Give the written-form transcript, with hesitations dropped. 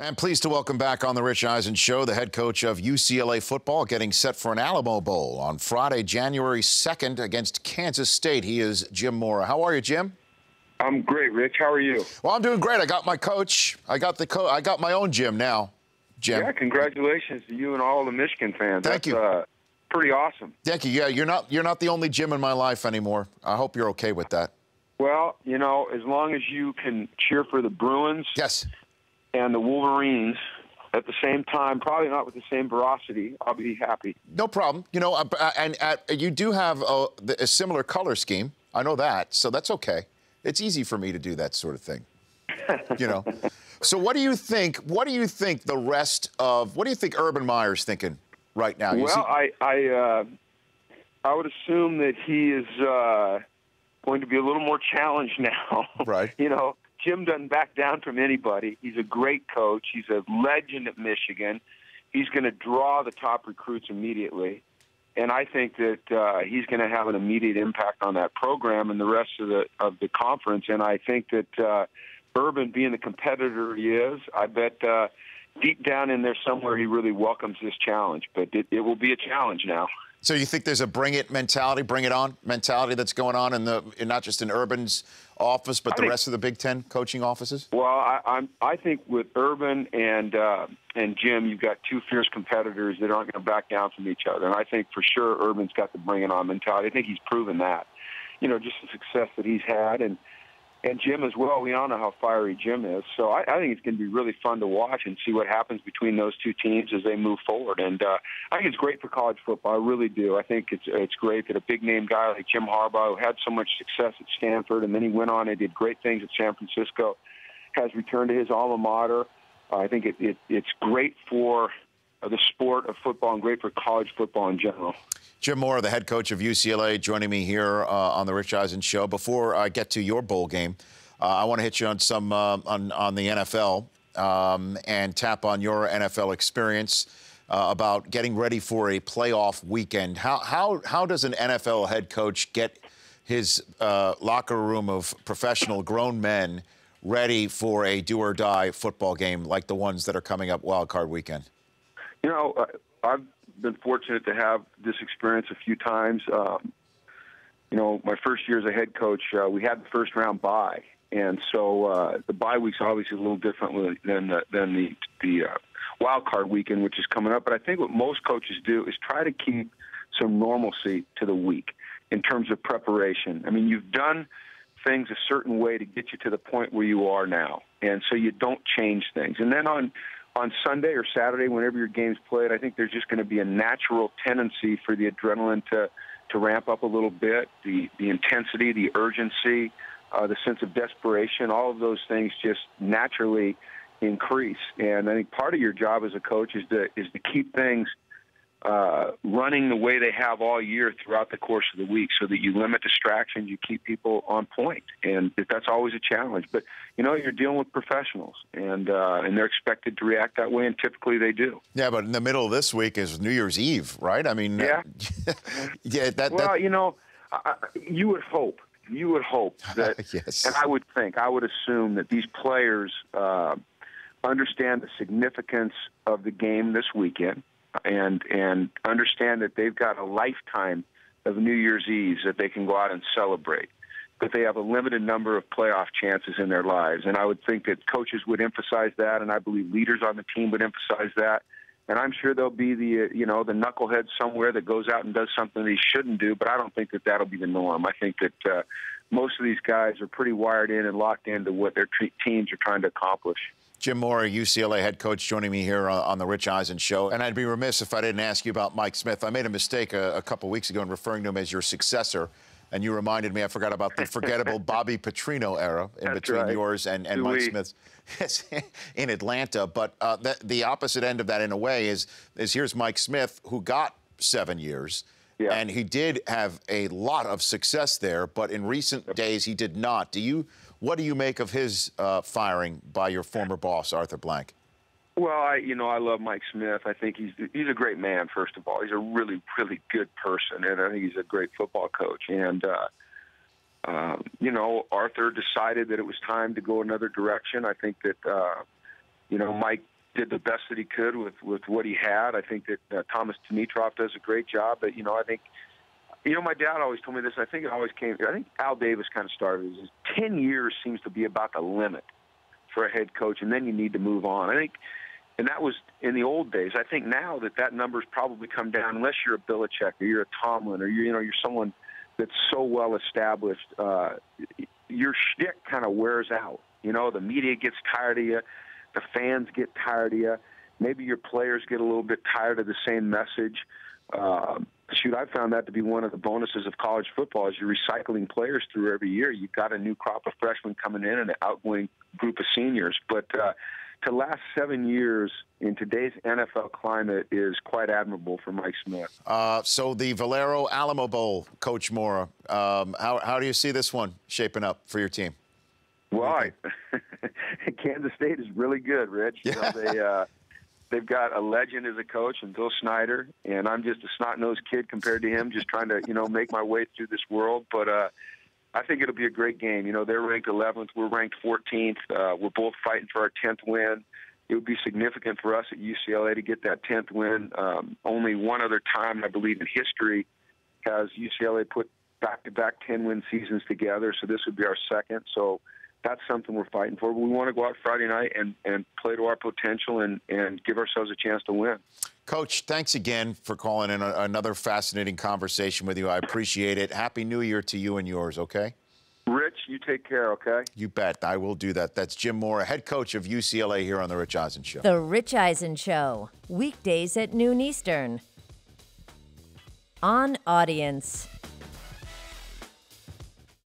And pleased to welcome back on the Rich Eisen Show the head coach of UCLA football, getting set for an Alamo Bowl on Friday, January 2nd against Kansas State. He is Jim Mora. How are you, Jim? I'm great, Rich. How are you? Well, I'm doing great. I got my coach. I got my own gym now, Jim. Yeah, congratulations to you and all the Michigan fans. Thank you. Pretty awesome. Thank you. Yeah, you're not the only Jim in my life anymore. I hope you're okay with that. Well, you know, as long as you can cheer for the Bruins. Yes. And the Wolverines at the same time, probably not with the same ferocity, I'll be happy. No problem. You know, and you do have a similar color scheme. I know that, so that's okay. It's easy for me to do that sort of thing. You know. So what do you think? What do you think the rest of? What do you think Urban Meyer's thinking right now? Well, I would assume that he is going to be a little more challenged now. Right. You know. Jim doesn't back down from anybody. He's a great coach. He's a legend at Michigan. He's going to draw the top recruits immediately. And I think that he's going to have an immediate impact on that program and the rest of the conference. And I think that Urban, being the competitor he is, I bet deep down in there somewhere he really welcomes this challenge. But it will be a challenge now. So you think there's a bring it mentality, bring it on mentality that's going on in not just in Urban's office, but the rest of the Big Ten coaching offices? Well, I think with Urban and Jim, you've got two fierce competitors that aren't going to back down from each other. And I think for sure Urban's got the bring it on mentality. I think he's proven that. You know, just the success that he's had, and Jim as well. We all know how fiery Jim is. So I think it's going to be really fun to watch and see what happens between those two teams as they move forward. And I think it's great for college football. I really do. I think it's great that a big-name guy like Jim Harbaugh, who had so much success at Stanford, and then he went on and did great things at San Francisco, has returned to his alma mater. I think it's great for the sport of football and great for college football in general. Jim Mora, the head coach of UCLA, joining me here on the Rich Eisen Show. Before I get to your bowl game, I want to hit you on some on the NFL and tap on your NFL experience about getting ready for a playoff weekend. How does an NFL head coach get his locker room of professional grown men ready for a do-or-die football game like the ones that are coming up Wild Card weekend? You know, I've been fortunate to have this experience a few times. You know, my first year as a head coach, we had the first round bye, and so the bye week's obviously a little different than the wild card weekend, which is coming up. But I think what most coaches do is try to keep some normalcy to the week in terms of preparation. I mean, you've done things a certain way to get you to the point where you are now, and so you don't change things. And then on Sunday or Saturday, whenever your game's played, I think there's just going to be a natural tendency for the adrenaline to ramp up a little bit, the intensity, the urgency, the sense of desperation, all of those things just naturally increase. And I think part of your job as a coach is to keep things running the way they have all year throughout the course of the week so that you limit distractions, you keep people on point. And that's always a challenge. But, you know, you're dealing with professionals, and they're expected to react that way, and typically they do. Yeah, but in the middle of this week is New Year's Eve, right? I mean, yeah. Well, you know, you would hope that, yes. And I would assume that these players understand the significance of the game this weekend, and understand that they've got a lifetime of New Year's Eve that they can go out and celebrate, that they have a limited number of playoff chances in their lives. And I would think that coaches would emphasize that, and I believe leaders on the team would emphasize that. And I'm sure there'll be the knucklehead somewhere that goes out and does something that he shouldn't do, but I don't think that that'll be the norm. I think that most of these guys are pretty wired in and locked into what their teams are trying to accomplish. Jim Mora, UCLA head coach, joining me here on the Rich Eisen Show. And I'd be remiss if I didn't ask you about Mike Smith. I made a mistake a couple weeks ago in referring to him as your successor, and you reminded me I forgot about the forgettable Bobby Petrino era between yours and Mike Smith in Atlanta. But the opposite end of that, in a way, is here's Mike Smith, who got 7 years. Yeah. And he did have a lot of success there, but in recent days he did not. What do you make of his firing by your former boss, Arthur Blank? Well, I love Mike Smith. I think he's a great man, first of all. He's a really, really good person, and I think he's a great football coach. And, Arthur decided that it was time to go another direction. I think that, Mike did the best that he could with what he had. I think that Thomas Dimitroff does a great job. But, I think, my dad always told me this. I think I think Al Davis kind of started. 10 years seems to be about the limit for a head coach, and then you need to move on. I think, and that was in the old days. I think now that number's probably come down, unless you're a Belichick or you're a Tomlin or you're someone that's so well established. Your shtick kind of wears out. The media gets tired of you. The fans get tired of you. Maybe your players get a little bit tired of the same message. I found that to be one of the bonuses of college football is you're recycling players through every year. You've got a new crop of freshmen coming in and an outgoing group of seniors. But to last 7 years in today's NFL climate is quite admirable for Mike Smith. So the Valero Alamo Bowl, Coach Mora, how do you see this one shaping up for your team? Well, Kansas State is really good, Rich. Yeah. They've got a legend as a coach in Bill Snyder, and I'm just a snot-nosed kid compared to him, just trying to, make my way through this world. But I think it'll be a great game. They're ranked 11th. We're ranked 14th. We're both fighting for our 10th win. It would be significant for us at UCLA to get that 10th win. Only one other time, I believe, in history has UCLA put back-to-back 10-win seasons together, so this would be our second. So that's something we're fighting for. But we want to go out Friday night and play to our potential and give ourselves a chance to win. Coach, thanks again for calling in another fascinating conversation with you. I appreciate it. Happy New Year to you and yours, okay? Rich, you take care, okay? You bet. I will do that. That's Jim Mora, head coach of UCLA here on The Rich Eisen Show. The Rich Eisen Show, weekdays at noon Eastern. On Audience.